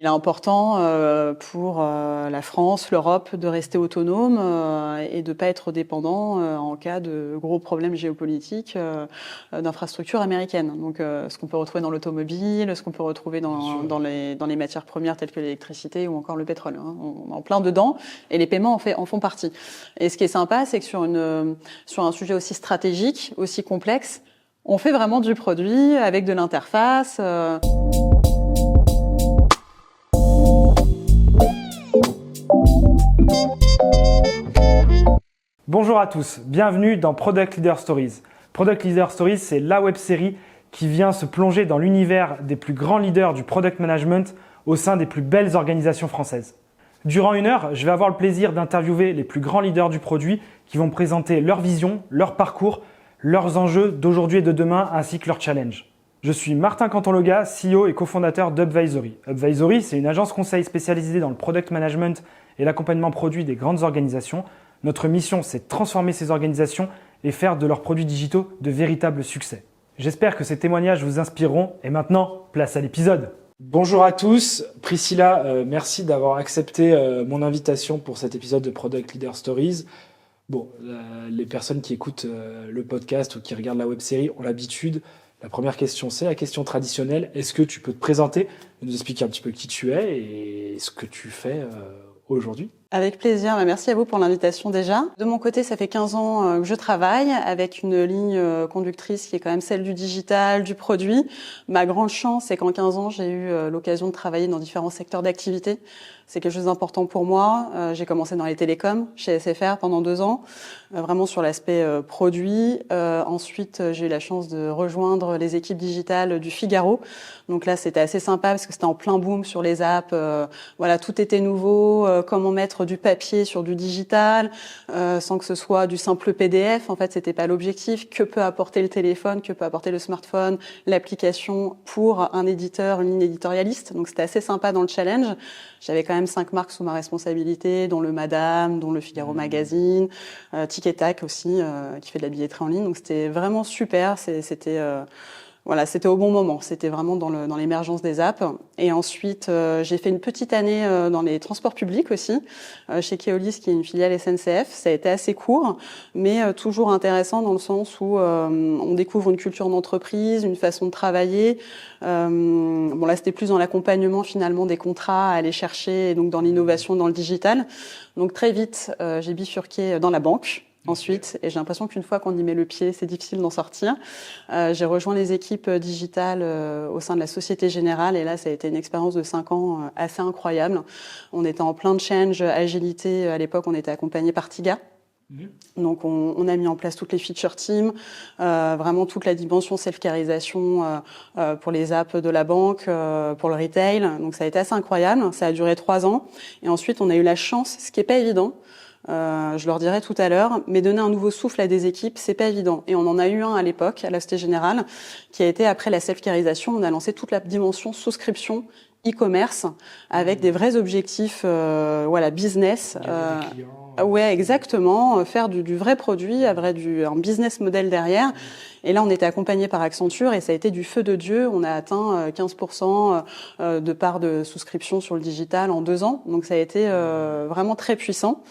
Il est important pour la France, l'Europe, de rester autonome et de ne pas être dépendant en cas de gros problèmes géopolitiques d'infrastructures américaines. Donc, ce qu'on peut retrouver dans l'automobile, ce qu'on peut retrouver dans les matières premières telles que l'électricité ou encore le pétrole. Hein. On est en plein dedans et les paiements en font partie. Et ce qui est sympa, c'est que sur un sujet aussi stratégique, aussi complexe, on fait vraiment du produit avec de l'interface. Bonjour à tous, bienvenue dans Product Leader Stories. Product Leader Stories, c'est la web-série qui vient se plonger dans l'univers des plus grands leaders du product management au sein des plus belles organisations françaises. Durant 1 heure, je vais avoir le plaisir d'interviewer les plus grands leaders du produit qui vont présenter leur vision, leur parcours, leurs enjeux d'aujourd'hui et de demain ainsi que leurs challenges. Je suis Martin Cantonloga, CEO et cofondateur d'Upvisory. Upvisory, c'est une agence conseil spécialisée dans le product management et l'accompagnement produit des grandes organisations. Notre mission, c'est de transformer ces organisations et faire de leurs produits digitaux de véritables succès. J'espère que ces témoignages vous inspireront. Et maintenant, place à l'épisode. Bonjour à tous. Priscilla, merci d'avoir accepté mon invitation pour cet épisode de Product Leader Stories. Bon, les personnes qui écoutent le podcast ou qui regardent la web-série ont l'habitude. La première question, c'est la question traditionnelle. Est-ce que tu peux te présenter, nous expliquer un petit peu qui tu es et ce que tu fais aujourd'hui ? Avec plaisir, merci à vous pour l'invitation déjà. De mon côté, ça fait 15 ans que je travaille avec une ligne conductrice qui est quand même celle du digital, du produit. Ma grande chance, c'est qu'en 15 ans, j'ai eu l'occasion de travailler dans différents secteurs d'activité. C'est quelque chose d'important pour moi. J'ai commencé dans les télécoms, chez SFR pendant 2 ans, vraiment sur l'aspect produit. Ensuite, j'ai eu la chance de rejoindre les équipes digitales du Figaro. Donc là, c'était assez sympa parce que c'était en plein boom sur les apps. Voilà, tout était nouveau. Comment mettre du papier sur du digital, sans que ce soit du simple PDF. En fait, c'était pas l'objectif. Que peut apporter le téléphone, que peut apporter le smartphone, l'application pour un éditeur, une ligne éditorialiste. Donc c'était assez sympa dans le challenge. J'avais quand même 5 marques sous ma responsabilité, dont le Madame, dont le Figaro Magazine, Tic et Tac aussi, qui fait de la billetterie en ligne. Donc c'était vraiment super. C'était au bon moment. C'était vraiment dans l'émergence des apps. Et ensuite, j'ai fait une petite année dans les transports publics aussi, chez Keolis, qui est une filiale SNCF. Ça a été assez court, mais toujours intéressant dans le sens où on découvre une culture d'entreprise, une façon de travailler. Bon, là, c'était plus dans l'accompagnement finalement des contrats à aller chercher, et donc dans l'innovation, dans le digital. Donc très vite, j'ai bifurqué dans la banque. Ensuite, et j'ai l'impression qu'une fois qu'on y met le pied, c'est difficile d'en sortir. J'ai rejoint les équipes digitales au sein de la Société Générale et là, ça a été une expérience de 5 ans assez incroyable. On était en plein de change, agilité. À l'époque, on était accompagné par Tiga. Donc, on a mis en place toutes les feature teams, vraiment toute la dimension self-carisation pour les apps de la banque, pour le retail. Donc, ça a été assez incroyable. Ça a duré 3 ans. Et ensuite, on a eu la chance, ce qui est pas évident, je leur dirai tout à l'heure, mais donner un nouveau souffle à des équipes, c'est pas évident. Et on en a eu un à l'époque, à la Société Générale, qui a été après la self-carisation. On a lancé toute la dimension souscription e-commerce avec des vrais objectifs, business. Ouais, exactement. Faire du vrai produit, un business model derrière. Et là, on était accompagné par Accenture et ça a été du feu de Dieu. On a atteint 15% de part de souscription sur le digital en 2 ans. Donc, ça a été vraiment très puissant.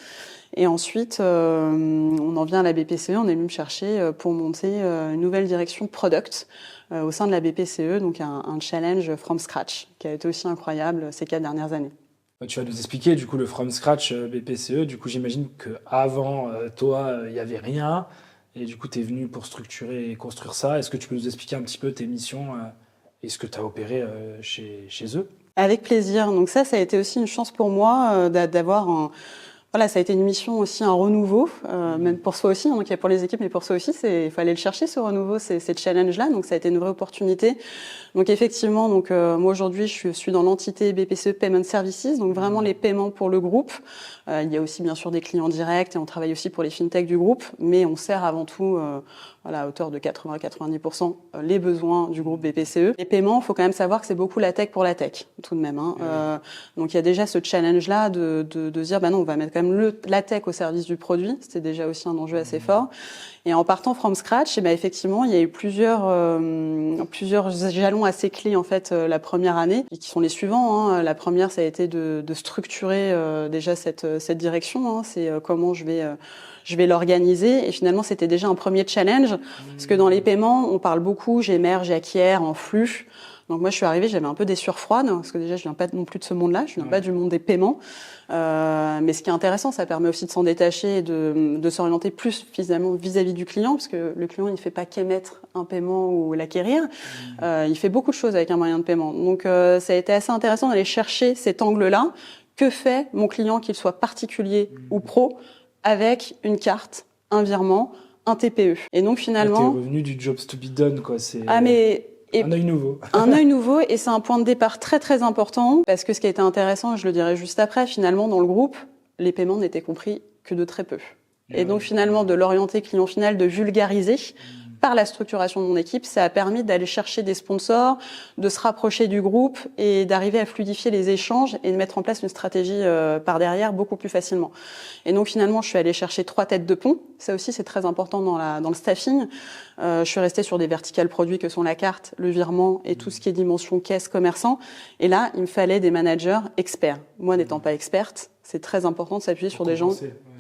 Et ensuite, on en vient à la BPCE. On est venu me chercher pour monter une nouvelle direction product au sein de la BPCE. Donc, un challenge from scratch qui a été aussi incroyable ces 4 dernières années. Tu vas nous expliquer du coup le from scratch BPCE. Du coup, j'imagine qu'avant toi, il n'y avait rien. Et du coup, tu es venu pour structurer et construire ça. Est-ce que tu peux nous expliquer un petit peu tes missions et ce que tu as opéré chez eux ? Avec plaisir. Donc ça a été aussi une chance pour moi d'avoir ça a été une mission aussi, un renouveau, même pour soi aussi, donc il y a pour les équipes, mais pour soi aussi, il fallait le chercher, ce renouveau, ces challenges-là, donc ça a été une vraie opportunité. Donc effectivement, moi aujourd'hui, je suis dans l'entité BPCE Payment Services, donc vraiment les paiements pour le groupe. Il y a aussi bien sûr des clients directs et on travaille aussi pour les fintechs du groupe, mais on sert avant tout voilà, à hauteur de 80-90% les besoins du groupe BPCE. Les paiements, il faut quand même savoir que c'est beaucoup la tech pour la tech, tout de même. Donc il y a déjà ce challenge-là de dire, non, on va mettre quand même la tech au service du produit. C'était déjà aussi un enjeu assez fort. Et en partant from scratch, effectivement, il y a eu plusieurs jalons assez clés en fait la première année, et qui sont les suivants. La première, ça a été de structurer déjà cette direction. C'est comment je vais l'organiser. Et finalement, c'était déjà un premier challenge, parce que dans les paiements, on parle beaucoup, j'émerge, j'acquiert en flux. Donc moi, je suis arrivée, j'avais un peu des sueurs froides, parce que déjà, je viens pas non plus de ce monde-là, je viens pas du monde des paiements. Mais ce qui est intéressant, ça permet aussi de s'en détacher et de s'orienter plus finalement vis-à-vis du client, parce que le client, il ne fait pas qu'émettre un paiement ou l'acquérir. Il fait beaucoup de choses avec un moyen de paiement. Donc ça a été assez intéressant d'aller chercher cet angle-là. Que fait mon client, qu'il soit particulier ou pro, avec une carte, un virement, un TPE. Et donc finalement... T'es revenu du jobs to be done, quoi. C'est... un œil nouveau. Un œil nouveau, et c'est un point de départ très très important, parce que ce qui a été intéressant, et je le dirai juste après, finalement dans le groupe, les paiements n'étaient compris que de très peu. Et donc finalement de l'orienter client final, de vulgariser par la structuration de mon équipe, ça a permis d'aller chercher des sponsors, de se rapprocher du groupe et d'arriver à fluidifier les échanges et de mettre en place une stratégie par derrière beaucoup plus facilement. Et donc finalement, je suis allée chercher 3 têtes de pont. Ça aussi, c'est très important dans le staffing. Je suis restée sur des verticales produits que sont la carte, le virement et tout ce qui est dimension caisse commerçant. Et là, il me fallait des managers experts. Moi, n'étant pas experte, c'est très important de s'appuyer sur des gens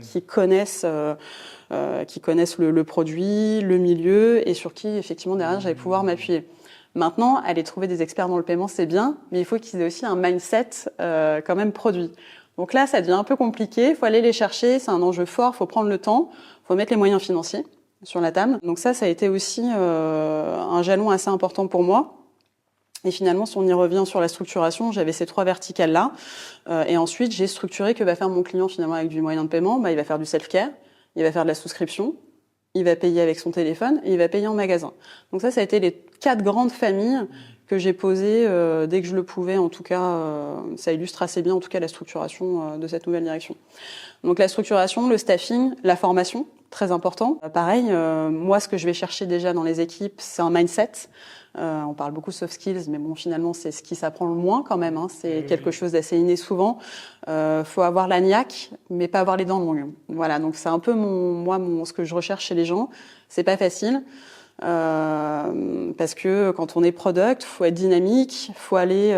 qui connaissent le produit, le milieu, et sur qui, effectivement, derrière, j'allais pouvoir m'appuyer. Maintenant, aller trouver des experts dans le paiement, c'est bien, mais il faut qu'ils aient aussi un mindset quand même produit. Donc là, ça devient un peu compliqué, il faut aller les chercher, c'est un enjeu fort, il faut prendre le temps, il faut mettre les moyens financiers sur la table. Donc ça a été aussi un jalon assez important pour moi. Et finalement, si on y revient sur la structuration, j'avais ces 3 verticales-là. Et ensuite, j'ai structuré que va faire mon client finalement avec du moyen de paiement. Il va faire du self-care, il va faire de la souscription, il va payer avec son téléphone et il va payer en magasin. Donc ça a été les 4 grandes familles que j'ai posées dès que je le pouvais. En tout cas, ça illustre assez bien en tout cas la structuration de cette nouvelle direction. Donc la structuration, le staffing, la formation, très important. Pareil, moi, ce que je vais chercher déjà dans les équipes, c'est un mindset. On parle beaucoup de soft skills, mais bon, finalement, c'est ce qui s'apprend le moins quand même. C'est quelque chose d'assez inné souvent. Faut avoir la niaque, mais pas avoir les dents longues. Voilà, donc c'est un peu ce que je recherche chez les gens. C'est pas facile. Parce que quand on est product, faut être dynamique, faut aller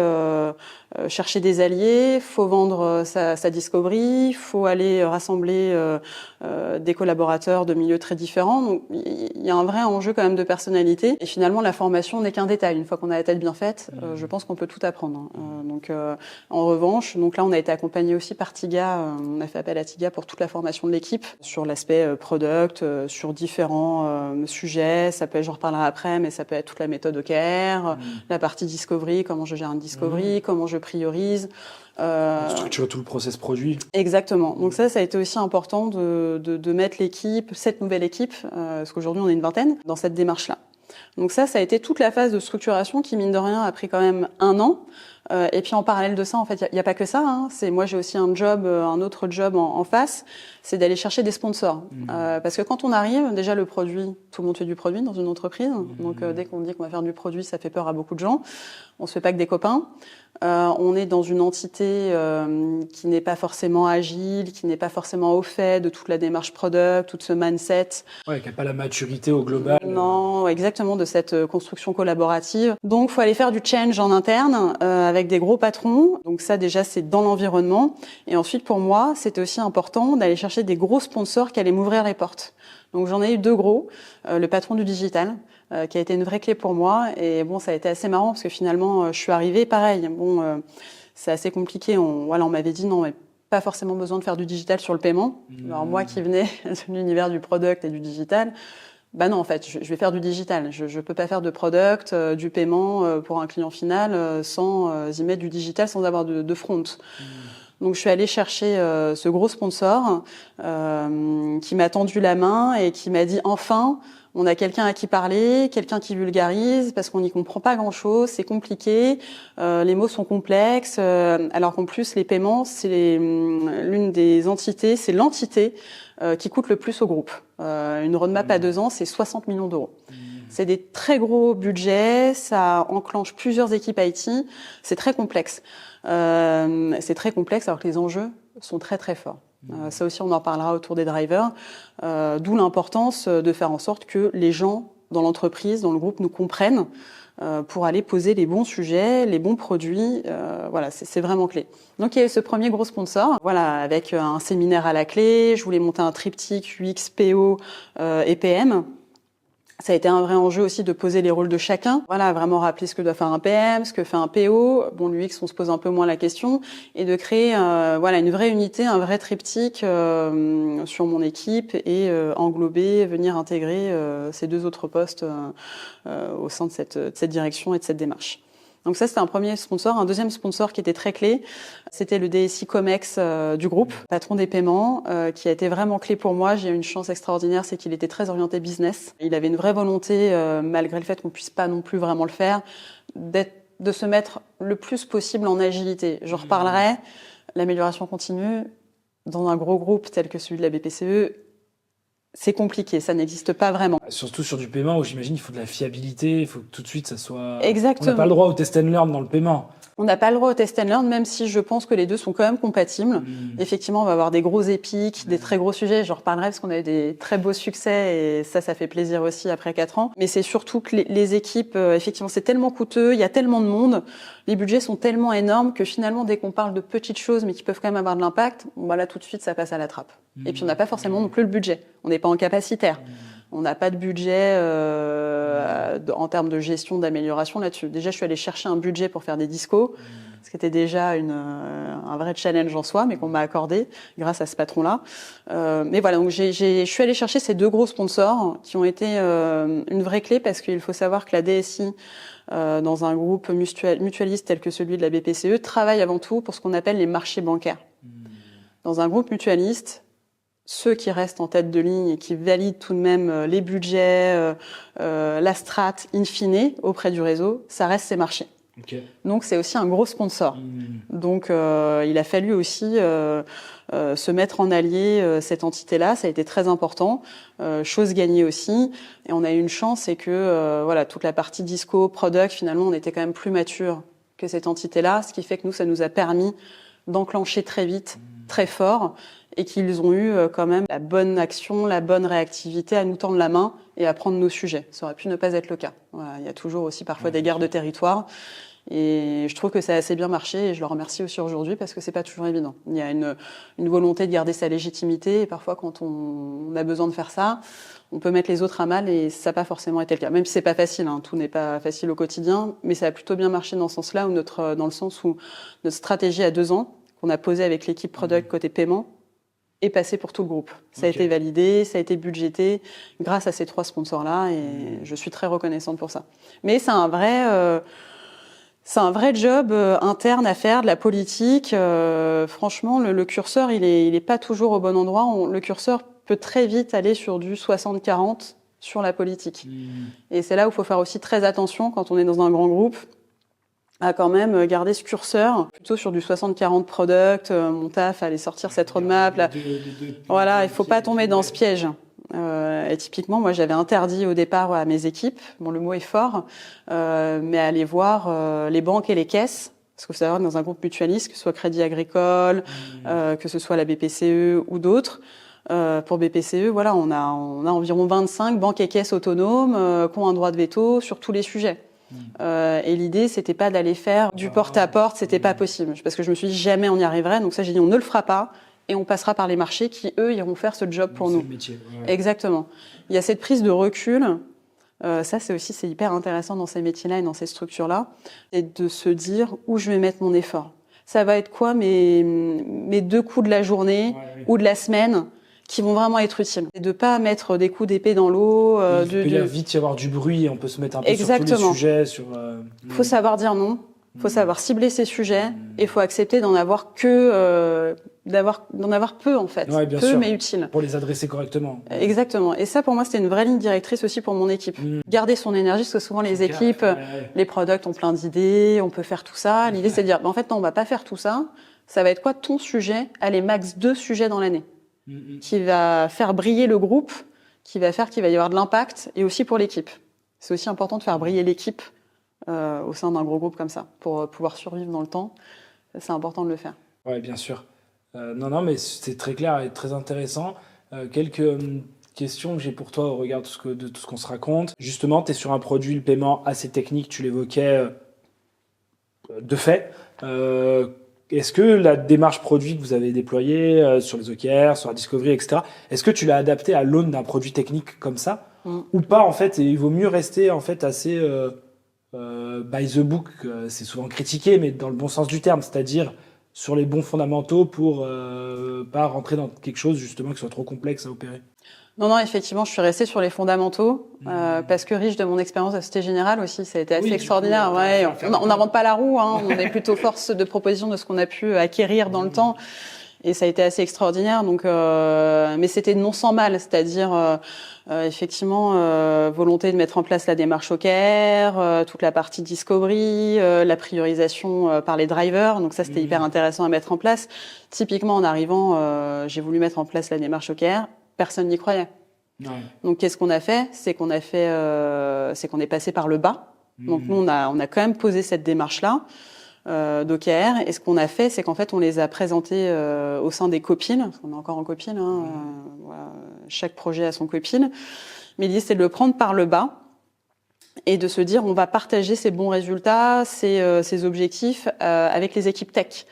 chercher des alliés, faut vendre sa discovery, faut aller rassembler des collaborateurs de milieux très différents. Donc il y a un vrai enjeu quand même de personnalité. Et finalement, la formation n'est qu'un détail. Une fois qu'on a la tête bien faite, je pense qu'on peut tout apprendre. En revanche, donc là, on a été accompagné aussi par Tiga. On a fait appel à Tiga pour toute la formation de l'équipe sur l'aspect product, sur différents sujets. Ça peut être, j'en reparlerai après, mais ça peut être toute la méthode OKR, la partie discovery, comment je gère une discovery, comment je priorise. Structurer tout le process produit. Exactement. Donc ça a été aussi important de mettre l'équipe, cette nouvelle équipe, parce qu'aujourd'hui on est une vingtaine, dans cette démarche-là. Donc ça a été toute la phase de structuration qui, mine de rien, a pris quand même 1 an. Et puis en parallèle de ça, en fait, il y a pas que ça. Moi, j'ai aussi un autre job en face, c'est d'aller chercher des sponsors. Parce que quand on arrive, déjà le produit, tout le monde fait du produit dans une entreprise. Donc dès qu'on dit qu'on va faire du produit, ça fait peur à beaucoup de gens. On se fait pas que des copains. On est dans une entité qui n'est pas forcément agile, qui n'est pas forcément au fait de toute la démarche product, tout ce mindset. Ouais, qui n'a pas la maturité au global. Non, exactement, de cette construction collaborative. Donc, faut aller faire du change en interne avec des gros patrons. Donc ça, déjà, c'est dans l'environnement. Et ensuite, pour moi, c'était aussi important d'aller chercher des gros sponsors qui allaient m'ouvrir les portes. Donc j'en ai eu 2 gros. Le patron du digital, qui a été une vraie clé pour moi. Et bon, ça a été assez marrant parce que finalement, je suis arrivée, pareil. C'est assez compliqué. On m'avait dit non, mais pas forcément besoin de faire du digital sur le paiement. Alors moi qui venais de l'univers du product et du digital, non, en fait, je vais faire du digital. Je peux pas faire de product, du paiement pour un client final sans y mettre du digital, sans avoir de front. Donc je suis allée chercher ce gros sponsor qui m'a tendu la main et qui m'a dit enfin, on a quelqu'un à qui parler, quelqu'un qui vulgarise, parce qu'on n'y comprend pas grand-chose, c'est compliqué, les mots sont complexes, alors qu'en plus les paiements, c'est l'une des entités, c'est l'entité qui coûte le plus au groupe. Une roadmap à 2 ans, c'est 60 millions d'euros. C'est des très gros budgets, ça enclenche plusieurs équipes IT, c'est très complexe. C'est très complexe alors que les enjeux sont très très forts. Ça aussi, on en parlera autour des drivers, d'où l'importance de faire en sorte que les gens dans l'entreprise, dans le groupe, nous comprennent pour aller poser les bons sujets, les bons produits. Voilà, c'est vraiment clé. Donc, il y a eu ce premier gros sponsor, voilà, avec un séminaire à la clé. Je voulais monter un triptyque UX, PO et PM. Ça a été un vrai enjeu aussi de poser les rôles de chacun. Voilà, vraiment rappeler ce que doit faire un PM, ce que fait un PO. Bon, l'UX, on se pose un peu moins la question. Et de créer voilà, une vraie unité, un vrai triptyque sur mon équipe et englober, venir intégrer ces 2 autres postes au sein de cette direction et de cette démarche. Donc ça, c'était un premier sponsor. Un deuxième sponsor qui était très clé, c'était le DSI Comex du groupe, patron des paiements, qui a été vraiment clé pour moi. J'ai eu une chance extraordinaire, c'est qu'il était très orienté business. Il avait une vraie volonté, malgré le fait qu'on puisse pas non plus vraiment le faire, de se mettre le plus possible en agilité. Je reparlerai, l'amélioration continue, dans un gros groupe tel que celui de la BPCE, c'est compliqué, ça n'existe pas vraiment. Surtout sur du paiement où j'imagine qu'il faut de la fiabilité, il faut que tout de suite ça soit... Exactement. On n'a pas le droit au test and learn dans le paiement. On n'a pas le droit au test and learn, même si je pense que les deux sont quand même compatibles. Effectivement, on va avoir des gros épiques, des très gros sujets. J'en reparlerai parce qu'on a eu des très beaux succès et ça fait plaisir aussi après 4 ans. Mais c'est surtout que les équipes, effectivement, c'est tellement coûteux, il y a tellement de monde, les budgets sont tellement énormes que finalement, dès qu'on parle de petites choses mais qui peuvent quand même avoir de l'impact, voilà, tout de suite, ça passe à la trappe. Et puis, on n'a pas forcément non plus le budget. On n'est pas en capacitaire. On n'a pas de budget en termes de gestion, d'amélioration là-dessus. Déjà, je suis allée chercher un budget pour faire des discos, ce qui était déjà un vrai challenge en soi, mais qu'on m'a accordé grâce à ce patron-là. Mais voilà, donc je suis allée chercher ces 2 gros sponsors qui ont été une vraie clé parce qu'il faut savoir que la DSI, dans un groupe mutualiste tel que celui de la BPCE, travaille avant tout pour ce qu'on appelle les marchés bancaires. Dans un groupe mutualiste, ceux qui restent en tête de ligne et qui valident tout de même les budgets, la strat in fine auprès du réseau, ça reste ces marchés. Okay. Donc c'est aussi un gros sponsor. Donc il a fallu aussi se mettre en allié cette entité-là, ça a été très important. Chose gagnée aussi. Et on a eu une chance, c'est que voilà, toute la partie disco, product, finalement on était quand même plus mature que cette entité-là, ce qui fait que nous, ça nous a permis d'enclencher très vite, très fort, et qu'ils ont eu quand même la bonne action, la bonne réactivité à nous tendre la main et à prendre nos sujets. Ça aurait pu ne pas être le cas. Voilà, il y a toujours aussi parfois des guerres de territoire. Et je trouve que ça a assez bien marché et je le remercie aussi aujourd'hui parce que c'est pas toujours évident. Il y a une volonté de garder sa légitimité et parfois quand on a besoin de faire ça, on peut mettre les autres à mal et ça n'a pas forcément été le cas. Même si c'est pas facile, hein, tout n'est pas facile au quotidien, mais ça a plutôt bien marché dans ce sens-là, dans le sens où notre stratégie à 2 ans, qu'on a posée avec l'équipe product côté paiement, est passé pour tout le groupe. Ça a été validé, ça a été budgété grâce à ces 3 sponsors-là et je suis très reconnaissante pour ça. Mais c'est un vrai job interne à faire, de la politique. Franchement, le curseur, il est pas toujours au bon endroit. Le curseur peut très vite aller sur du 60-40 sur la politique. Et c'est là où il faut faire aussi très attention quand on est dans un grand groupe à quand même garder ce curseur plutôt sur du 60-40 product, mon taf, aller sortir cette roadmap. Là. Voilà, il faut pas tomber dans ce piège. Et typiquement, moi, j'avais interdit au départ à mes équipes, bon, le mot est fort, mais aller voir les banques et les caisses. Parce qu'il faut savoir que dans un groupe mutualiste, que ce soit Crédit Agricole, que ce soit la BPCE ou d'autres, pour BPCE, voilà, on a environ 25 banques et caisses autonomes qui ont un droit de veto sur tous les sujets. Et l'idée, c'était pas d'aller faire du porte-à-porte, c'était pas possible. Parce que je me suis dit, jamais on y arriverait. Donc ça, j'ai dit, on ne le fera pas. Et on passera par les marchés qui, eux, iront faire ce job pour nous. C'est le métier. Ouais. Exactement. Il y a cette prise de recul. Ça, c'est hyper intéressant dans ces métiers-là et dans ces structures-là. Et de se dire où je vais mettre mon effort. Ça va être quoi mes 2 coups de la journée ou de la semaine qui vont vraiment être utiles. Et de pas mettre des coups d'épée dans l'eau. Il peut vite y avoir du bruit et on peut se mettre un peu sur tous les sujets. Il faut savoir dire non. Il faut savoir cibler ses sujets et il faut accepter d'en avoir d'en avoir peu en fait, Ouais, bien peu sûr. mais utile. Pour les adresser correctement. Exactement. Et ça pour moi c'était une vraie ligne directrice aussi pour mon équipe. Garder son énergie parce que souvent les équipes, les products ont plein d'idées, on peut faire tout ça. L'idée c'est de dire en fait non, on va pas faire tout ça. Ça va être quoi ton sujet? Allez, max 2 sujets dans l'année qui va faire briller le groupe, qui va faire qu'il va y avoir de l'impact et aussi pour l'équipe. C'est aussi important de faire briller l'équipe au sein d'un gros groupe comme ça, pour pouvoir survivre dans le temps. C'est important de le faire. Oui, bien sûr. Non, mais c'est très clair et très intéressant. Quelques questions que j'ai pour toi au regard de tout ce qu'on se raconte. Justement, tu es sur un produit, le paiement assez technique, tu l'évoquais de fait. Est-ce que la démarche produit que vous avez déployée sur les OKR, sur la Discovery, etc., est-ce que tu l'as adapté à l'aune d'un produit technique comme ça ou pas en fait? Et il vaut mieux rester en fait assez by the book, c'est souvent critiqué, mais dans le bon sens du terme, c'est-à-dire sur les bons fondamentaux pour pas rentrer dans quelque chose justement qui soit trop complexe à opérer. Non, effectivement, je suis restée sur les fondamentaux parce que riche de mon expérience à Société Générale aussi, ça a été assez extraordinaire. On n'invente pas la roue, on est plutôt force de proposition de ce qu'on a pu acquérir dans le temps. Et ça a été assez extraordinaire. Donc, mais c'était non sans mal, c'est-à-dire effectivement volonté de mettre en place la démarche OKR, toute la partie discovery, la priorisation par les drivers. Donc ça, c'était hyper intéressant à mettre en place. Typiquement, en arrivant, j'ai voulu mettre en place la démarche OKR. Personne n'y croyait. Ouais. Donc, qu'est-ce qu'on a fait? C'est qu'on est passé par le bas. Donc, nous, on a quand même posé cette démarche-là. d'OKR. Et ce qu'on a fait, c'est qu'en fait, on les a présentés au sein des copines. On est encore en copine. Voilà, chaque projet a son copine. Mais l'idée, c'est de le prendre par le bas et de se dire, on va partager ces bons résultats, ces objectifs avec les équipes tech.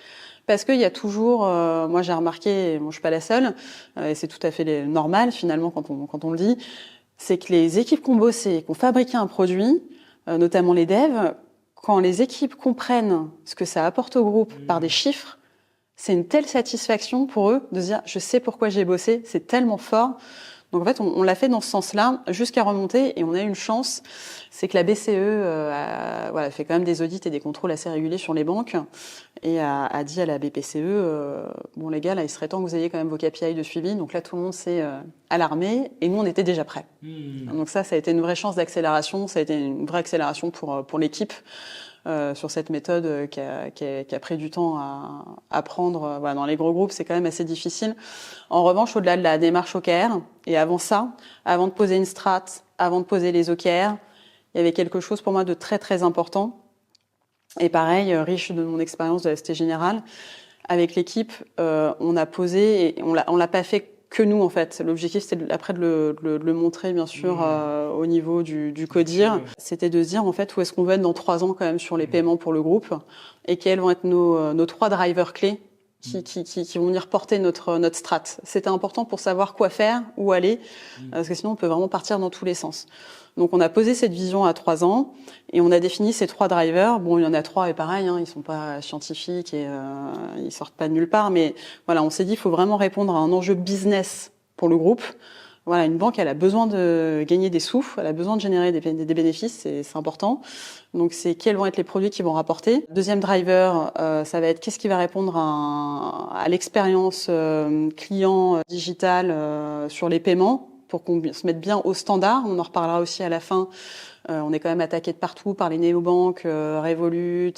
Parce qu'il y a toujours, moi j'ai remarqué, je suis pas la seule, et c'est tout à fait normal finalement quand on le dit, c'est que les équipes qui ont bossé, qui ont fabriqué un produit, notamment les devs, quand les équipes comprennent ce que ça apporte au groupe par des chiffres, c'est une telle satisfaction pour eux de se dire je sais pourquoi j'ai bossé, c'est tellement fort. Donc en fait, on l'a fait dans ce sens-là jusqu'à remonter et on a eu une chance, c'est que la BCE fait quand même des audits et des contrôles assez réguliers sur les banques et a dit à la BPCE bon les gars, là il serait temps que vous ayez quand même vos KPI de suivi. Donc là tout le monde s'est alarmé et nous on était déjà prêts. Donc ça a été une vraie chance d'accélération, ça a été une vraie accélération pour l'équipe. Sur cette méthode qui a pris du temps à prendre. Voilà, dans les gros groupes, c'est quand même assez difficile. En revanche, au-delà de la démarche OKR, et avant ça, avant de poser une strat, avant de poser les OKR, il y avait quelque chose pour moi de très très important. Et pareil, riche de mon expérience de la Société Générale, avec l'équipe, on a posé, et on l'a pas fait que nous en fait. L'objectif c'était après de le montrer bien sûr au niveau du codir. C'était de se dire en fait où est-ce qu'on veut être dans 3 ans quand même sur les paiements pour le groupe et quels vont être nos 3 drivers clés qui vont venir porter notre strat. C'était important pour savoir quoi faire, où aller, parce que sinon on peut vraiment partir dans tous les sens. Donc on a posé cette vision à 3 ans et on a défini ces 3 drivers. Bon, il y en a 3 et pareil, ils sont pas scientifiques et ils sortent pas de nulle part. Mais voilà, on s'est dit il faut vraiment répondre à un enjeu business pour le groupe. Voilà, une banque, elle a besoin de gagner des sous, elle a besoin de générer des bénéfices, c'est important. Donc c'est quels vont être les produits qui vont rapporter. Deuxième driver, ça va être qu'est-ce qui va répondre à l'expérience client digitale sur les paiements, pour qu'on se mette bien au standard. On en reparlera aussi à la fin. On est quand même attaqué de partout par les néobanques, Revolut,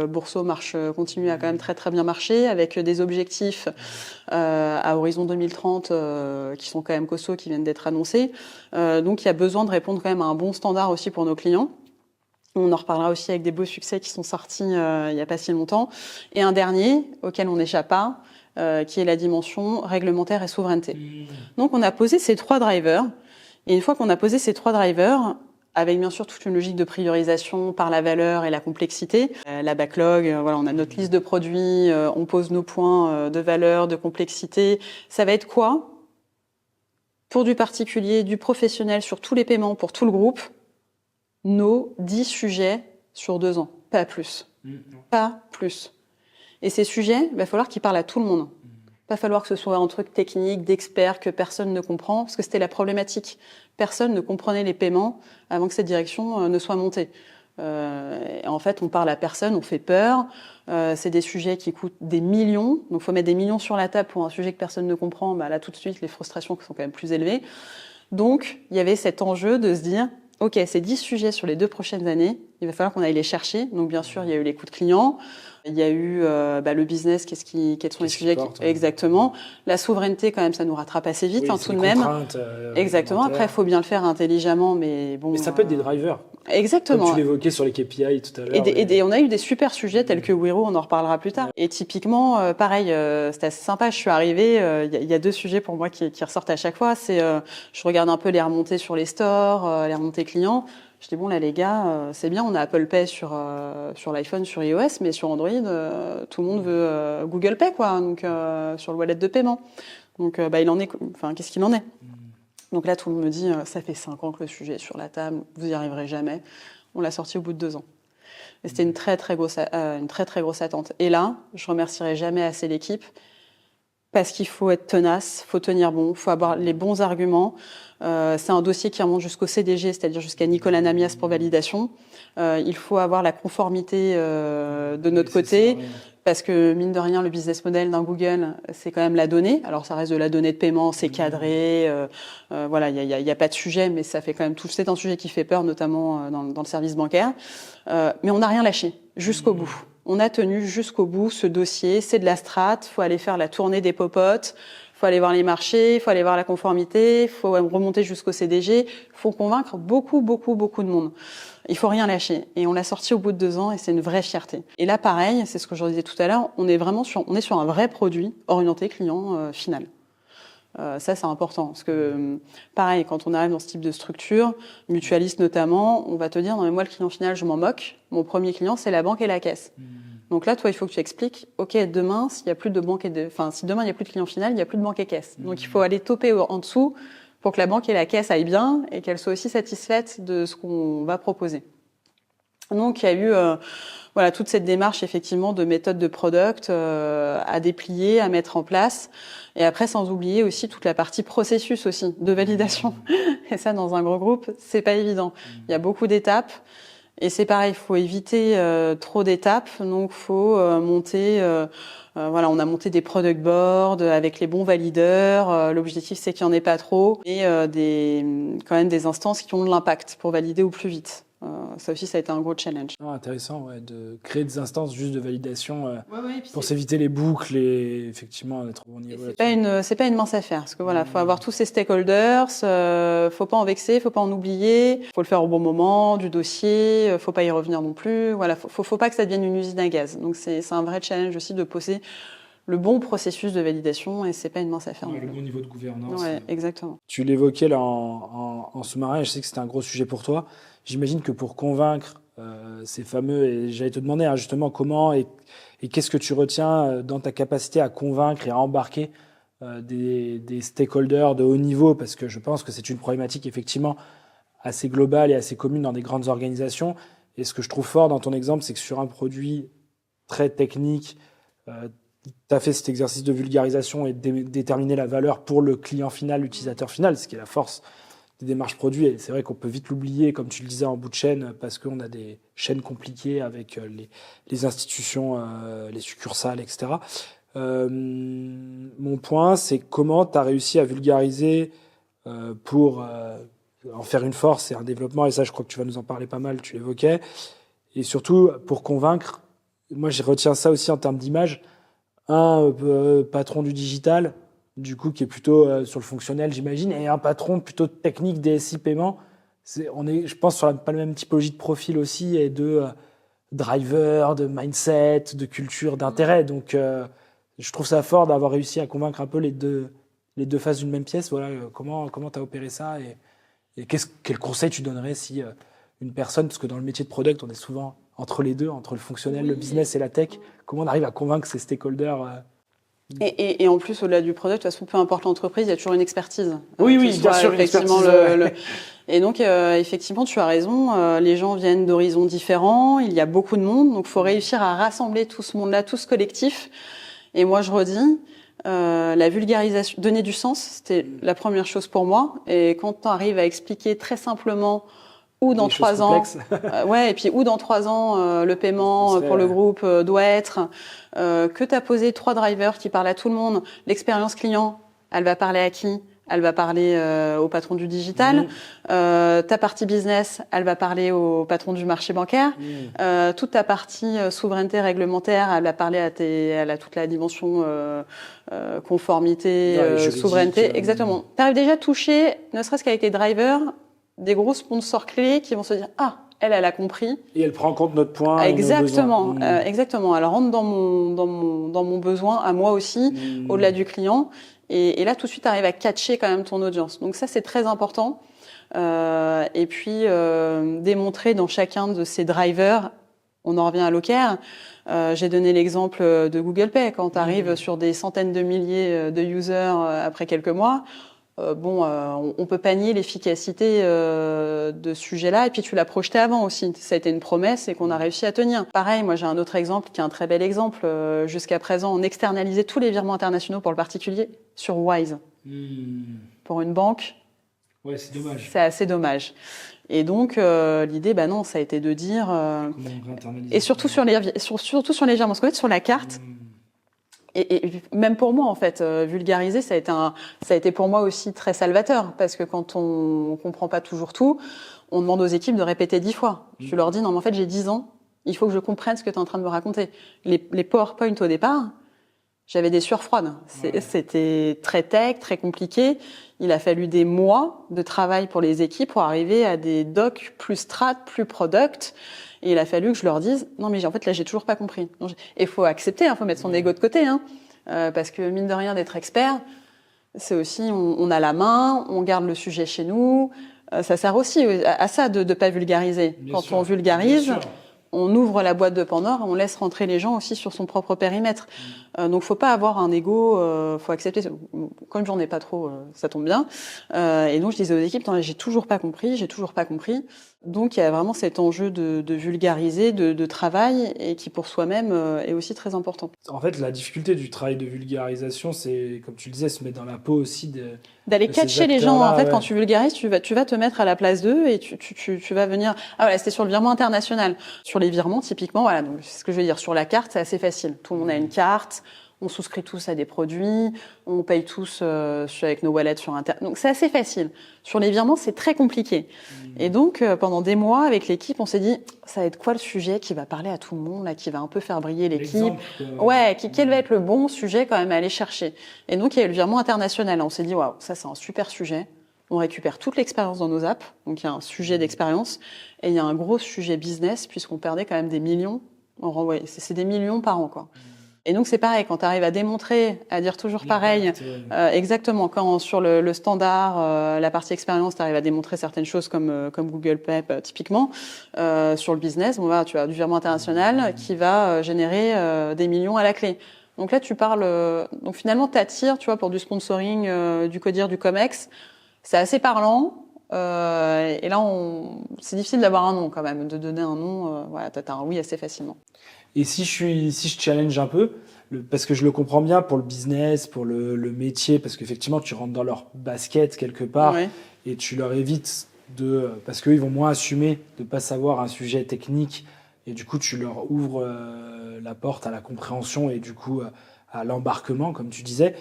Bourso continue à quand même très très bien marcher, avec des objectifs à horizon 2030 qui sont quand même costauds, qui viennent d'être annoncés. Donc il y a besoin de répondre quand même à un bon standard aussi pour nos clients. On en reparlera aussi avec des beaux succès qui sont sortis il n'y a pas si longtemps. Et un dernier, auquel on n'échappe pas, qui est la dimension réglementaire et souveraineté. Donc on a posé ces 3 drivers, et une fois qu'on a posé ces 3 drivers, avec bien sûr toute une logique de priorisation par la valeur et la complexité, la backlog, voilà, on a notre liste de produits, on pose nos points de valeur, de complexité. Ça va être quoi? Pour du particulier, du professionnel, sur tous les paiements, pour tout le groupe, nos 10 sujets sur 2 ans, pas plus. Pas plus. Et ces sujets, il va falloir qu'ils parlent à tout le monde. Pas falloir que ce soit un truc technique, d'expert, que personne ne comprend, parce que c'était la problématique. Personne ne comprenait les paiements avant que cette direction ne soit montée. Et en fait, on parle à personne, on fait peur. C'est des sujets qui coûtent des millions. Donc, il faut mettre des millions sur la table pour un sujet que personne ne comprend. Bah, là, tout de suite, les frustrations sont quand même plus élevées. Donc, il y avait cet enjeu de se dire, OK, ces 10 sujets sur les 2 prochaines années, il va falloir qu'on aille les chercher. Donc, bien sûr, il y a eu les coûts de clients. Il y a eu le business, quels sont les sujets exactement. La souveraineté, quand même, ça nous rattrape assez vite, oui, tout de même. Exactement. Après, il faut bien le faire intelligemment, mais bon. Mais ça peut être des drivers. Exactement. Comme tu l'évoquais sur les KPI tout à l'heure. Et on a eu des super sujets tels que Wiro, on en reparlera plus tard. Et typiquement, pareil, c'était assez sympa. Je suis arrivée, il y a 2 sujets pour moi qui ressortent à chaque fois. C'est, je regarde un peu les remontées sur les stores, les remontées clients. Je dis bon là les gars, c'est bien, on a Apple Pay sur l'iPhone, sur iOS, mais sur Android, tout le monde veut Google Pay quoi, donc sur le wallet de paiement. Donc qu'est-ce qu'il en est? Donc là tout le monde me dit ça fait 5 ans que le sujet est sur la table, vous y arriverez jamais. On l'a sorti au bout de 2 ans. Et c'était une très très grosse attente. Et là, je remercierai jamais assez l'équipe. Parce qu'il faut être tenace, faut tenir bon, faut avoir les bons arguments. C'est un dossier qui remonte jusqu'au CDG, c'est-à-dire jusqu'à Nicolas Namias pour validation. Il faut avoir la conformité de notre côté, parce que mine de rien, le business model d'un Google, c'est quand même la donnée. Alors ça reste de la donnée de paiement, c'est cadré, voilà, il y a pas de sujet, mais ça fait quand même c'est un sujet qui fait peur, notamment dans le service bancaire. Mais on n'a rien lâché jusqu'au bout. On a tenu jusqu'au bout ce dossier, c'est de la strat, faut aller faire la tournée des popotes, faut aller voir les marchés, faut aller voir la conformité, faut remonter jusqu'au CDG, faut convaincre beaucoup de monde. Il faut rien lâcher. Et on l'a sorti au bout de 2 ans et c'est une vraie fierté. Et là, pareil, c'est ce que je disais tout à l'heure, on est sur un vrai produit orienté client final. Ça, c'est important parce que, pareil, quand on arrive dans ce type de structure, mutualiste notamment, on va te dire, non mais moi, le client final, je m'en moque. Mon premier client, c'est la banque et la caisse. Donc là, toi, il faut que tu expliques, OK, demain, si demain, il n'y a plus de client final, il n'y a plus de banque et caisse. Donc, il faut aller toper en dessous pour que la banque et la caisse aillent bien et qu'elles soient aussi satisfaites de ce qu'on va proposer. Donc, il y a eu toute cette démarche effectivement de méthode de product à déplier, à mettre en place. Et après, sans oublier aussi toute la partie processus aussi de validation. Et ça, dans un gros groupe, c'est pas évident. Il y a beaucoup d'étapes. Et c'est pareil, il faut éviter trop d'étapes. Donc, faut monter. On a monté des product boards avec les bons valideurs. L'objectif, c'est qu'il n'y en ait pas trop. Et quand même des instances qui ont de l'impact pour valider au plus vite. Ça aussi, ça a été un gros challenge. Intéressant, de créer des instances juste de validation pour s'éviter les boucles et effectivement être au bon niveau. C'est pas une mince affaire parce que faut avoir tous ces stakeholders, faut pas en vexer, faut pas en oublier, faut le faire au bon moment du dossier, faut pas y revenir non plus. Voilà, faut pas que ça devienne une usine à gaz. Donc c'est un vrai challenge aussi de poser le bon processus de validation et c'est pas une mince affaire. Le bon niveau de gouvernance. Ouais, exactement. Tu l'évoquais là en sous-marin, je sais que c'était un gros sujet pour toi. J'imagine que pour convaincre ces fameux, et j'allais te demander justement comment et qu'est-ce que tu retiens dans ta capacité à convaincre et à embarquer des stakeholders de haut niveau, parce que je pense que c'est une problématique effectivement assez globale et assez commune dans des grandes organisations. Et ce que je trouve fort dans ton exemple, c'est que sur un produit très technique, tu as fait cet exercice de vulgarisation et de déterminer la valeur pour le client final, l'utilisateur final, ce qui est la force des démarches produits. Et c'est vrai qu'on peut vite l'oublier, comme tu le disais, en bout de chaîne, parce qu'on a des chaînes compliquées avec les institutions, les succursales, etc. Mon point, c'est comment tu as réussi à vulgariser pour en faire une force et un développement. Et ça, je crois que tu vas nous en parler pas mal, tu l'évoquais. Et surtout, pour convaincre, moi, je retiens ça aussi en termes d'image, un patron du digital, du coup, qui est plutôt sur le fonctionnel, j'imagine, et un patron plutôt technique DSI paiement. On est, je pense, sur pas la même typologie de profil aussi, et de driver, de mindset, de culture, d'intérêt. Donc, je trouve ça fort d'avoir réussi à convaincre un peu les deux faces d'une même pièce. Voilà, comment tu as opéré ça et quel conseil tu donnerais si une personne, parce que dans le métier de product, on est souvent entre les deux, entre le fonctionnel, le business et la tech, comment on arrive à convaincre ces stakeholders Et en plus, au-delà du product, de toute façon, peu importe l'entreprise, il y a toujours une expertise. Oui, bien sûr, effectivement, Et donc, effectivement, tu as raison, les gens viennent d'horizons différents, il y a beaucoup de monde, donc il faut réussir à rassembler tout ce monde-là, tout ce collectif. Et moi, je redis, la vulgarisation, donner du sens, c'était la première chose pour moi. Et quand tu arrives à expliquer très simplement ou dans Des choses 3 ans, complexes. ouais, et puis ou dans 3 ans, le paiement pour le groupe doit être, que tu as posé 3 drivers qui parlent à tout le monde. L'expérience client, elle va parler à qui? Elle va parler au patron du digital. Ta partie business, elle va parler au patron du marché bancaire. Toute ta partie souveraineté réglementaire, elle va parler à toute la dimension conformité, souveraineté. Exactement. Tu arrives déjà à toucher, ne serait-ce qu'avec les drivers, des gros sponsors clés qui vont se dire « Ah, elle a compris. » Et elle prend en compte notre point. Exactement, et nos besoins. exactement. Elle rentre dans mon besoin, à moi aussi, au-delà du client. Et là, tout de suite, tu arrives à catcher quand même ton audience. Donc ça, c'est très important. Et puis, démontrer dans chacun de ces drivers, on en revient à l'OKR. J'ai donné l'exemple de Google Pay. Quand tu arrives sur des centaines de milliers de users après quelques mois, on peut pas nier l'efficacité de ce sujet-là. Et puis, tu l'as projeté avant aussi. Ça a été une promesse et qu'on a réussi à tenir. Pareil, moi, j'ai un autre exemple qui est un très bel exemple. Jusqu'à présent, on externalisait tous les virements internationaux pour le particulier sur Wise. Pour une banque, ouais, c'est dommage. C'est assez dommage. Et donc, l'idée, non, ça a été de dire... et surtout sur les virements. Parce qu'en fait, sur la carte... Et même pour moi, en fait, vulgariser, ça a été pour moi aussi très salvateur. Parce que quand on comprend pas toujours tout, on demande aux équipes de répéter 10 fois. Je leur dis, non, mais en fait, j'ai 10 ans, il faut que je comprenne ce que tu es en train de me raconter. Les PowerPoint au départ, j'avais des sueurs froides. C'était très tech, très compliqué. Il a fallu des mois de travail pour les équipes pour arriver à des docs plus strat, plus product. Et il a fallu que je leur dise, non mais en fait là j'ai toujours pas compris. Et il faut accepter, faut mettre son ego de côté, parce que mine de rien d'être expert, c'est aussi on a la main, on garde le sujet chez nous. Ça sert aussi à ça de pas vulgariser. Quand on vulgarise, on ouvre la boîte de Pandore, on laisse rentrer les gens aussi sur son propre périmètre. Donc faut pas avoir un ego, faut accepter. Comme j'en ai pas trop, ça tombe bien. Et donc je disais aux équipes, j'ai toujours pas compris. Donc il y a vraiment cet enjeu de vulgariser, de travail, et qui pour soi-même est aussi très important. En fait, la difficulté du travail de vulgarisation, c'est, comme tu le disais, se mettre dans la peau aussi d'aller catcher les gens. En fait, quand tu vulgarises, tu vas te mettre à la place d'eux et tu vas venir. Ah voilà, c'était sur le virement international. Sur les virements, typiquement, voilà. Donc c'est ce que je veux dire. Sur la carte, c'est assez facile. Tout le monde a une carte. On souscrit tous à des produits, on paye tous avec nos wallets sur Internet. Donc c'est assez facile. Sur les virements, c'est très compliqué. Et donc pendant des mois, avec l'équipe, on s'est dit, ça va être quoi le sujet qui va parler à tout le monde, là, qui va un peu faire briller l'équipe. Quel va être le bon sujet quand même à aller chercher. Et donc il y a eu le virement international. On s'est dit, waouh, ça c'est un super sujet. On récupère toute l'expérience dans nos apps. Donc il y a un sujet d'expérience et il y a un gros sujet business puisqu'on perdait quand même des millions. C'est des millions par an, quoi. Et donc c'est pareil, quand tu arrives à démontrer, à dire toujours pareil, exactement, quand sur le standard, la partie expérience, tu arrives à démontrer certaines choses comme Google Pay typiquement, sur le business, tu as du virement international qui va générer des millions à la clé. Donc là tu parles, donc finalement t'attires, tu vois, pour du sponsoring, du codir, du Comex, c'est assez parlant. Et là c'est difficile d'avoir un nom quand même, de donner un nom, t'as un oui assez facilement. Et si je challenge un peu, parce que je le comprends bien pour le business, pour le métier, parce qu'effectivement, tu rentres dans leur basket quelque part et tu leur évites parce qu'eux, ils vont moins assumer de ne pas savoir un sujet technique et du coup, tu leur ouvres la porte à la compréhension et du coup, à l'embarquement, comme tu disais.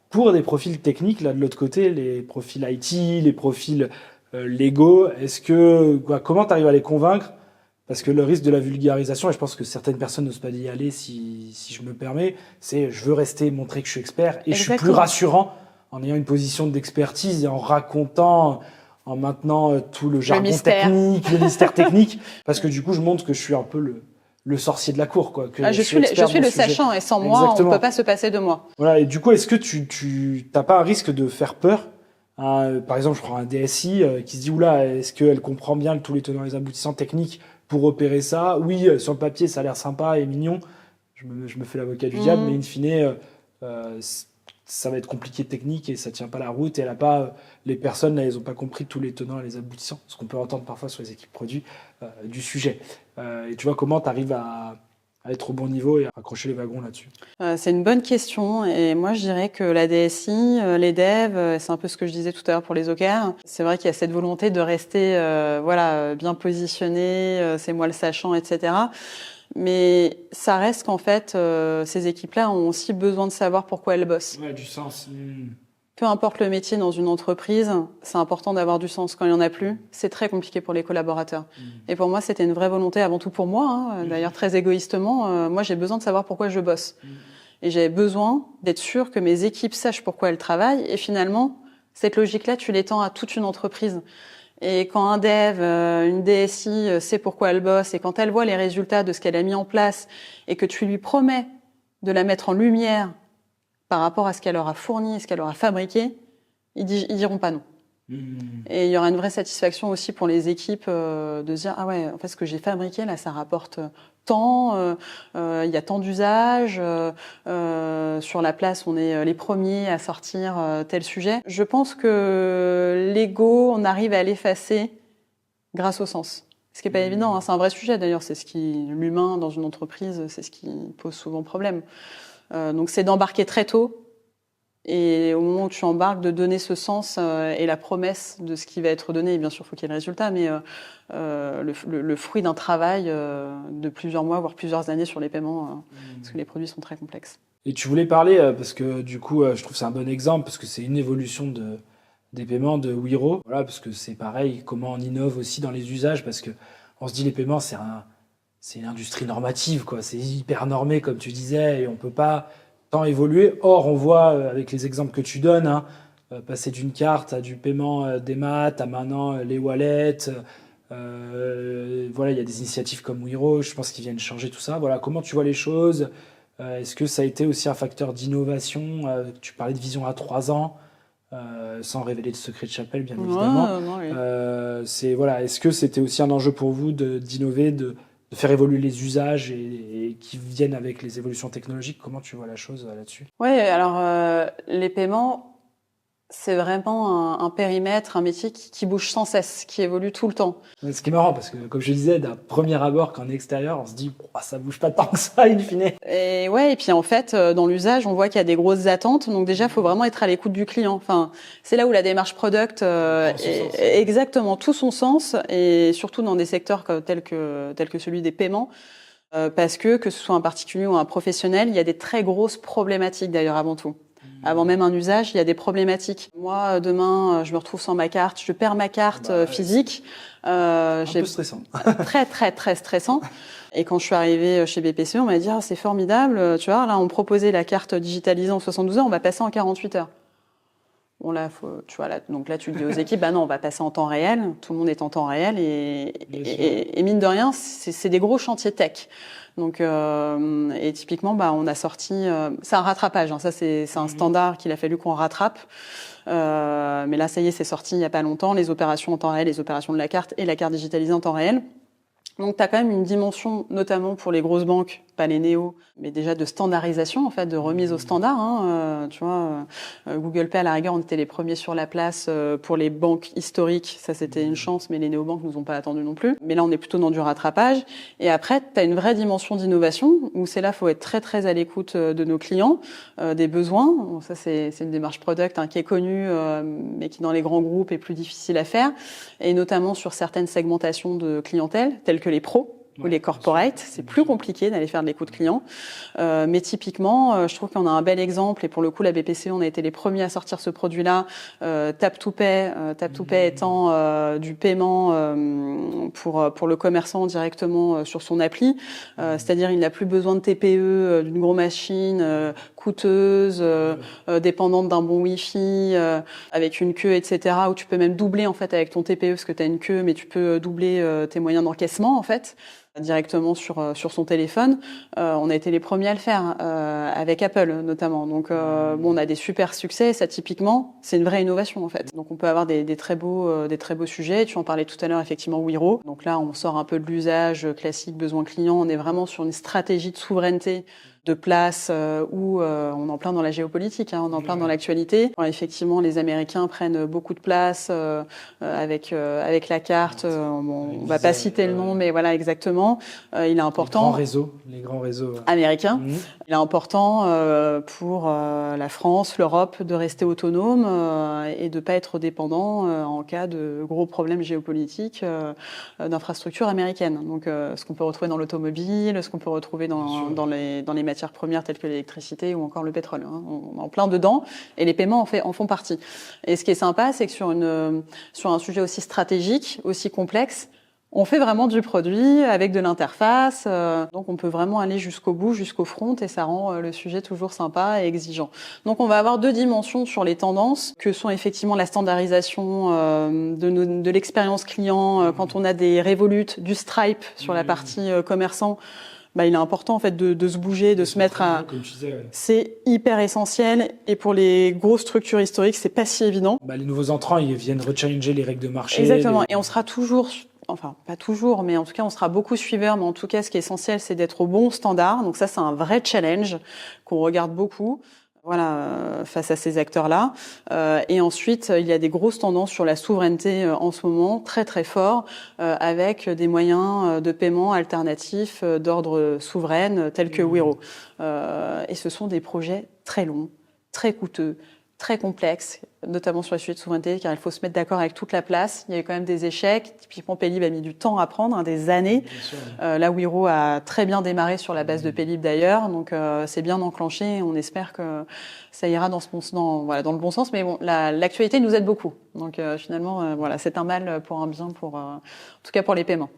Pour des profils techniques, là, de l'autre côté, les profils IT, les profils légaux, comment tu arrives à les convaincre? Parce que le risque de la vulgarisation, et je pense que certaines personnes n'osent pas y aller si je me permets, c'est je veux montrer que je suis expert et je suis plus rassurant en ayant une position d'expertise et en racontant, en maintenant tout le jargon technique, le mystère technique, parce que du coup je montre que je suis un peu le sorcier de la cour, quoi. Que je suis le sachant et sans moi, on ne peut pas se passer de moi. Voilà, et du coup, est-ce que tu n'as pas un risque de faire peur? Par exemple, je prends un DSI qui se dit, oula, est-ce qu'elle comprend bien tous les tenants et les aboutissants techniques pour opérer ça? Oui, sur le papier, ça a l'air sympa et mignon. Je me fais l'avocat du diable, mais in fine, ça va être compliqué technique et ça tient pas la route. Et les personnes, là, elles n'ont pas compris tous les tenants et les aboutissants, ce qu'on peut entendre parfois sur les équipes produits du sujet. Et tu vois, comment tu arrives à être au bon niveau et accrocher les wagons là-dessus? C'est une bonne question et moi je dirais que la DSI, les devs, c'est un peu ce que je disais tout à l'heure pour les OKR. C'est vrai qu'il y a cette volonté de rester bien positionné, c'est moi le sachant, etc. Mais ça reste qu'en fait, ces équipes-là ont aussi besoin de savoir pourquoi elles bossent. Ouais, du sens. Peu importe le métier dans une entreprise, c'est important d'avoir du sens. Quand il n'y en a plus, c'est très compliqué pour les collaborateurs. Et pour moi, c'était une vraie volonté, avant tout pour moi, d'ailleurs très égoïstement. Moi, j'ai besoin de savoir pourquoi je bosse. Et j'avais besoin d'être sûre que mes équipes sachent pourquoi elles travaillent. Et finalement, cette logique-là, tu l'étends à toute une entreprise. Et quand un dev, une DSI sait pourquoi elle bosse, et quand elle voit les résultats de ce qu'elle a mis en place, et que tu lui promets de la mettre en lumière par rapport à ce qu'elle leur a fourni, ce qu'elle leur a fabriqué, ils diront pas non. Et il y aura une vraie satisfaction aussi pour les équipes de se dire, ah ouais, en fait, ce que j'ai fabriqué, là, ça rapporte tant, il y a tant d'usages, sur la place, on est les premiers à sortir tel sujet. Je pense que l'ego, on arrive à l'effacer grâce au sens. Ce qui est pas évident, hein, c'est un vrai sujet d'ailleurs, c'est ce qui, l'humain dans une entreprise, c'est ce qui pose souvent problème. Donc c'est d'embarquer très tôt et au moment où tu embarques, de donner ce sens et la promesse de ce qui va être donné. Et bien sûr, il faut qu'il y ait le résultat, mais le fruit d'un travail de plusieurs mois, voire plusieurs années sur les paiements, parce que les produits sont très complexes. Et tu voulais parler, parce que du coup, je trouve que c'est un bon exemple, parce que c'est une évolution des paiements de Wero. Voilà, parce que c'est pareil, comment on innove aussi dans les usages, parce que on se dit les paiements, c'est une industrie normative, quoi. C'est hyper normé, comme tu disais, et on peut pas tant évoluer. Or, on voit, avec les exemples que tu donnes, passer d'une carte à du paiement des maths, à maintenant les wallets. Voilà, il y a des initiatives comme Wero, je pense qu'ils viennent changer tout ça. Voilà, comment tu vois les choses? Est-ce que ça a été aussi un facteur d'innovation? Tu parlais de vision à 3 ans, sans révéler de secret de chapelle, bien évidemment. Non, oui. Est-ce que c'était aussi un enjeu pour vous d'innover, de faire évoluer les usages et qui viennent avec les évolutions technologiques? Comment tu vois la chose là-dessus? Oui, alors les paiements, c'est vraiment un périmètre, un métier qui bouge sans cesse, qui évolue tout le temps. Ce qui est marrant, parce que comme je disais, d'un premier abord qu'en extérieur, on se dit ça bouge pas tant que ça, in fine. Et ouais, et puis en fait, dans l'usage, on voit qu'il y a des grosses attentes. Donc déjà, il faut vraiment être à l'écoute du client. Enfin, c'est là où la démarche product est exactement tout son sens, et surtout dans des secteurs tels que celui des paiements. Parce que ce soit un particulier ou un professionnel, il y a des très grosses problématiques d'ailleurs avant tout. Avant même un usage, il y a des problématiques. Moi, demain, je me retrouve sans ma carte, je perds ma carte physique. Un peu stressant. Très, très, très stressant. Et quand je suis arrivée chez BPCE, on m'a dit, c'est formidable, tu vois, là, on proposait la carte digitalisée en 72 heures, on va passer en 48 heures. Bon, là, tu vois, donc là, tu le dis aux équipes, non, on va passer en temps réel. Tout le monde est en temps réel et mine de rien, c'est des gros chantiers tech. Donc, et typiquement, on a sorti, c'est un rattrapage, ça c'est un standard qu'il a fallu qu'on rattrape. Mais là, ça y est, c'est sorti il y a pas longtemps, les opérations en temps réel, les opérations de la carte et la carte digitalisée en temps réel. Donc, tu as quand même une dimension, notamment pour les grosses banques, pas les néos, mais déjà de standardisation, en fait, de remise au standard. Tu vois, Google Pay, à la rigueur, on était les premiers sur la place pour les banques historiques. Ça, c'était une chance, mais les néobanques nous ont pas attendu non plus. Mais là, on est plutôt dans du rattrapage. Et après, tu as une vraie dimension d'innovation, où c'est là, faut être très, très à l'écoute de nos clients, des besoins. Bon, ça, c'est une démarche product qui est connue, mais qui, dans les grands groupes, est plus difficile à faire. Et notamment sur certaines segmentations de clientèle, telles que les pros ou les corporates, c'est plus compliqué d'aller faire de l'écoute client. Mais typiquement, je trouve qu'on a un bel exemple, et pour le coup, la BPCE, on a été les premiers à sortir ce produit-là, Tap to Pay. Tap to Pay étant du paiement pour le commerçant directement sur son appli. C'est-à-dire, il n'a plus besoin de TPE, d'une grosse machine coûteuse, dépendante d'un bon Wi-Fi, avec une queue, etc., où tu peux même doubler en fait avec ton TPE, parce que tu as une queue, mais tu peux doubler tes moyens d'encaissement en fait directement sur son téléphone. On a été les premiers à le faire avec Apple notamment. Donc on a des super succès. Ça typiquement, c'est une vraie innovation en fait. Donc on peut avoir des très beaux sujets. Tu en parlais tout à l'heure effectivement, Wero. Donc là, on sort un peu de l'usage classique besoin client. On est vraiment sur une stratégie de souveraineté de place où on est en plein dans la géopolitique, on est en plein dans l'actualité. Alors, effectivement, les Américains prennent beaucoup de place avec la carte. On va pas citer le nom, mais voilà exactement. paiement, il est important. Les grands réseaux. Américains. Il est important pour la France, l'Europe, de rester autonome et de pas être dépendant en cas de gros problèmes géopolitiques d'infrastructures américaines. Donc, ce qu'on peut retrouver dans l'automobile, ce qu'on peut retrouver dans les matières premières telles que l'électricité ou encore le pétrole. Hein. On est en plein dedans et les paiements en font partie. Et ce qui est sympa, c'est que sur un sujet aussi stratégique, aussi complexe, on fait vraiment du produit avec de l'interface, donc on peut vraiment aller jusqu'au bout, jusqu'au front, et ça rend le sujet toujours sympa et exigeant. Donc on va avoir deux dimensions sur les tendances, que sont effectivement la standardisation de l'expérience client, quand on a des Revolut, du Stripe sur la partie commerçant. Il est important en fait de se bouger, de se mettre à. Comme tu disais, ouais. C'est hyper essentiel, et pour les grosses structures historiques, c'est pas si évident. Les nouveaux entrants, ils viennent rechallenger les règles de marché. Exactement, et on sera toujours. Enfin, pas toujours, mais en tout cas, on sera beaucoup suiveurs. Mais en tout cas, ce qui est essentiel, c'est d'être au bon standard. Donc ça, c'est un vrai challenge qu'on regarde beaucoup. Voilà, face à ces acteurs-là. Et ensuite, il y a des grosses tendances sur la souveraineté en ce moment, très très fort, avec des moyens de paiement alternatifs d'ordre souverain, tels que Wero. Et ce sont des projets très longs, très coûteux, très complexe, notamment sur les sujets de souveraineté, car il faut se mettre d'accord avec toute la place. Il y a eu quand même des échecs. Typiquement, Paylib a mis du temps à prendre, des années. Là, Wero a très bien démarré sur la base de Paylib d'ailleurs, donc c'est bien enclenché. On espère que ça ira dans le bon sens. Mais bon, l'actualité nous aide beaucoup. Donc finalement, c'est un mal pour un bien, en tout cas pour les paiements.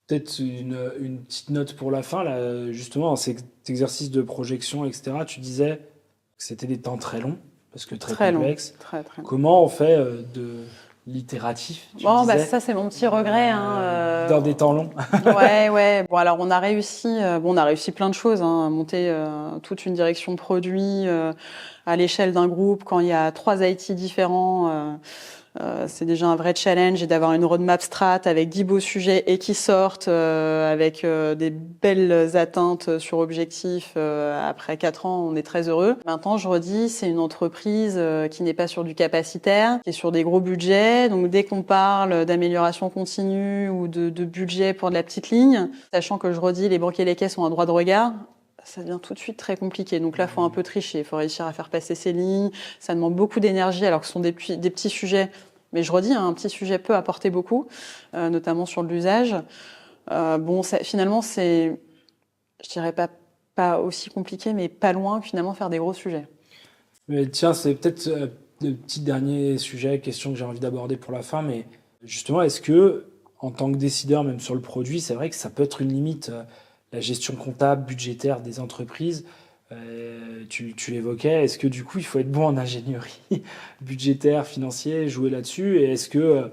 Peut-être une petite note pour la fin, là, justement, dans cet exercice de projection, etc., tu disais que c'était des temps très longs, parce que très complexe. Très long. Comment on fait de l'itératif, ça c'est mon petit regret. Dans des temps longs. Ouais. Bon, alors on a réussi plein de choses. Monter toute une direction de produit à l'échelle d'un groupe quand il y a 3 IT différents. C'est déjà un vrai challenge, et d'avoir une roadmap strat avec 10 beaux sujets et qui sortent avec des belles atteintes sur objectifs. Après 4 ans, on est très heureux. Maintenant, je redis, c'est une entreprise qui n'est pas sur du capacitaire, qui est sur des gros budgets. Donc dès qu'on parle d'amélioration continue ou de budget pour de la petite ligne, sachant que je redis, les banquiers et les caisses ont un droit de regard, ça devient tout de suite très compliqué. Donc là, il faut un peu tricher. Il faut réussir à faire passer ces lignes. Ça demande beaucoup d'énergie, alors que ce sont des petits sujets. Mais je redis, un petit sujet peut apporter beaucoup, notamment sur l'usage. Finalement, c'est, je dirais pas aussi compliqué, mais pas loin que finalement faire des gros sujets. Mais tiens, c'est peut-être le petit dernier sujet, question que j'ai envie d'aborder pour la fin. Mais justement, est-ce que, en tant que décideur, même sur le produit, c'est vrai que ça peut être une limite, la gestion comptable, budgétaire des entreprises. Tu l'évoquais, est-ce que du coup il faut être bon en ingénierie budgétaire, financier, jouer là-dessus, et est-ce que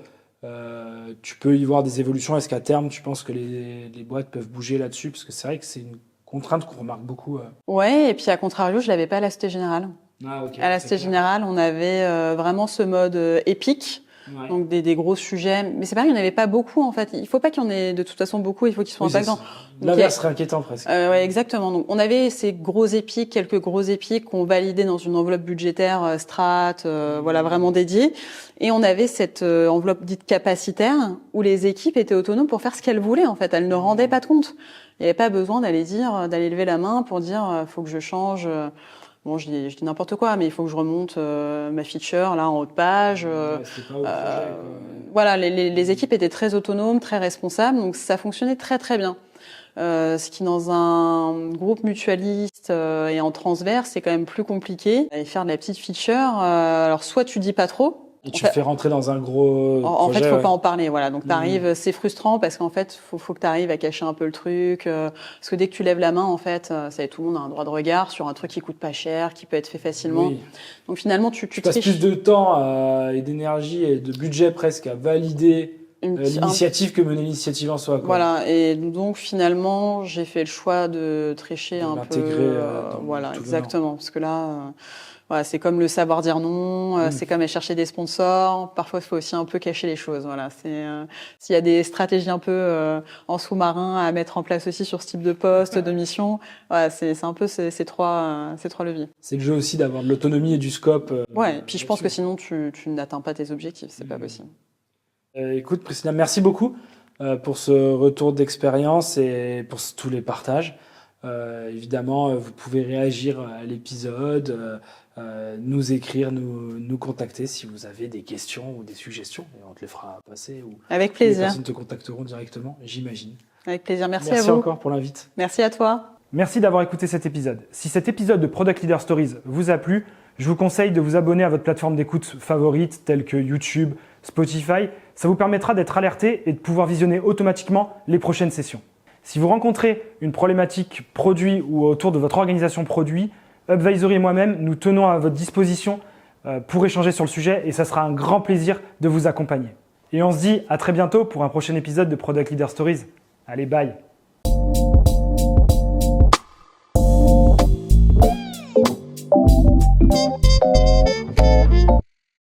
tu peux y voir des évolutions? Est-ce qu'à terme tu penses que les boîtes peuvent bouger là-dessus? Parce que c'est vrai que c'est une contrainte qu'on remarque beaucoup. Ouais, et puis à contrario, je l'avais pas à la Société Générale. Okay, à la Société Générale, on avait vraiment ce mode épique. Ouais. Donc des gros sujets, mais c'est pareil, il n'y en avait pas beaucoup en fait. Il faut pas qu'il y en ait de toute façon beaucoup, il faut qu'ils soient impactants. L'inverse serait inquiétant presque. Ouais, exactement. Donc on avait ces gros épiques, quelques gros épiques qu'on validait dans une enveloppe budgétaire strat, vraiment dédiée, et on avait cette enveloppe dite capacitaire où les équipes étaient autonomes pour faire ce qu'elles voulaient en fait. Elles ne rendaient pas de compte. Il n'y avait pas besoin d'aller lever la main pour dire faut que je change. Bon, je dis n'importe quoi, mais il faut que je remonte ma feature là en haut de page. Voilà, les équipes étaient très autonomes, très responsables, donc ça fonctionnait très très bien. Ce qui dans un groupe mutualiste et en transverse, c'est quand même plus compliqué. Et faire de la petite feature, alors soit tu dis pas trop. Et tu fais rentrer dans un gros en projet, fait, faut pas en parler, voilà. Donc t'arrives, c'est frustrant parce qu'en fait, faut que t'arrives à cacher un peu le truc, parce que dès que tu lèves la main, en fait, tout le monde a un droit de regard sur un truc qui coûte pas cher, qui peut être fait facilement. Oui. Donc finalement, tu passes plus de temps et d'énergie et de budget presque à valider l'initiative que mener l'initiative en soi, quoi. Voilà, et donc finalement, j'ai fait le choix de tricher un peu. Voilà, exactement, parce que là. Voilà, c'est comme le savoir dire non, c'est comme aller chercher des sponsors. Parfois, il faut aussi un peu cacher les choses. Voilà, s'il y a des stratégies un peu en sous-marin à mettre en place aussi sur ce type de poste, de mission. Voilà, c'est un peu ces trois leviers. C'est le jeu aussi d'avoir de l'autonomie et du scope. Ouais, et puis je pense que sinon tu n'atteins pas tes objectifs, c'est pas possible. Écoute, Priscilla, merci beaucoup. pour ce retour d'expérience et pour tous les partages. Évidemment, vous pouvez réagir à l'épisode, nous écrire, nous contacter si vous avez des questions ou des suggestions. Et on te les fera passer. Ou Avec les plaisir. personnes te contacteront directement, j'imagine. Avec plaisir. Merci à Merci vous. encore pour l'invite. Merci à toi. Merci d'avoir écouté cet épisode. Si cet épisode de Product Leader Stories vous a plu, je vous conseille de vous abonner à votre plateforme d'écoute favorite telle que YouTube, Spotify. Ça vous permettra d'être alerté et de pouvoir visionner automatiquement les prochaines sessions. Si vous rencontrez une problématique produit ou autour de votre organisation produit, Upvisory et moi-même, nous tenons à votre disposition pour échanger sur le sujet et ça sera un grand plaisir de vous accompagner. Et on se dit à très bientôt pour un prochain épisode de Product Leader Stories. Allez, bye!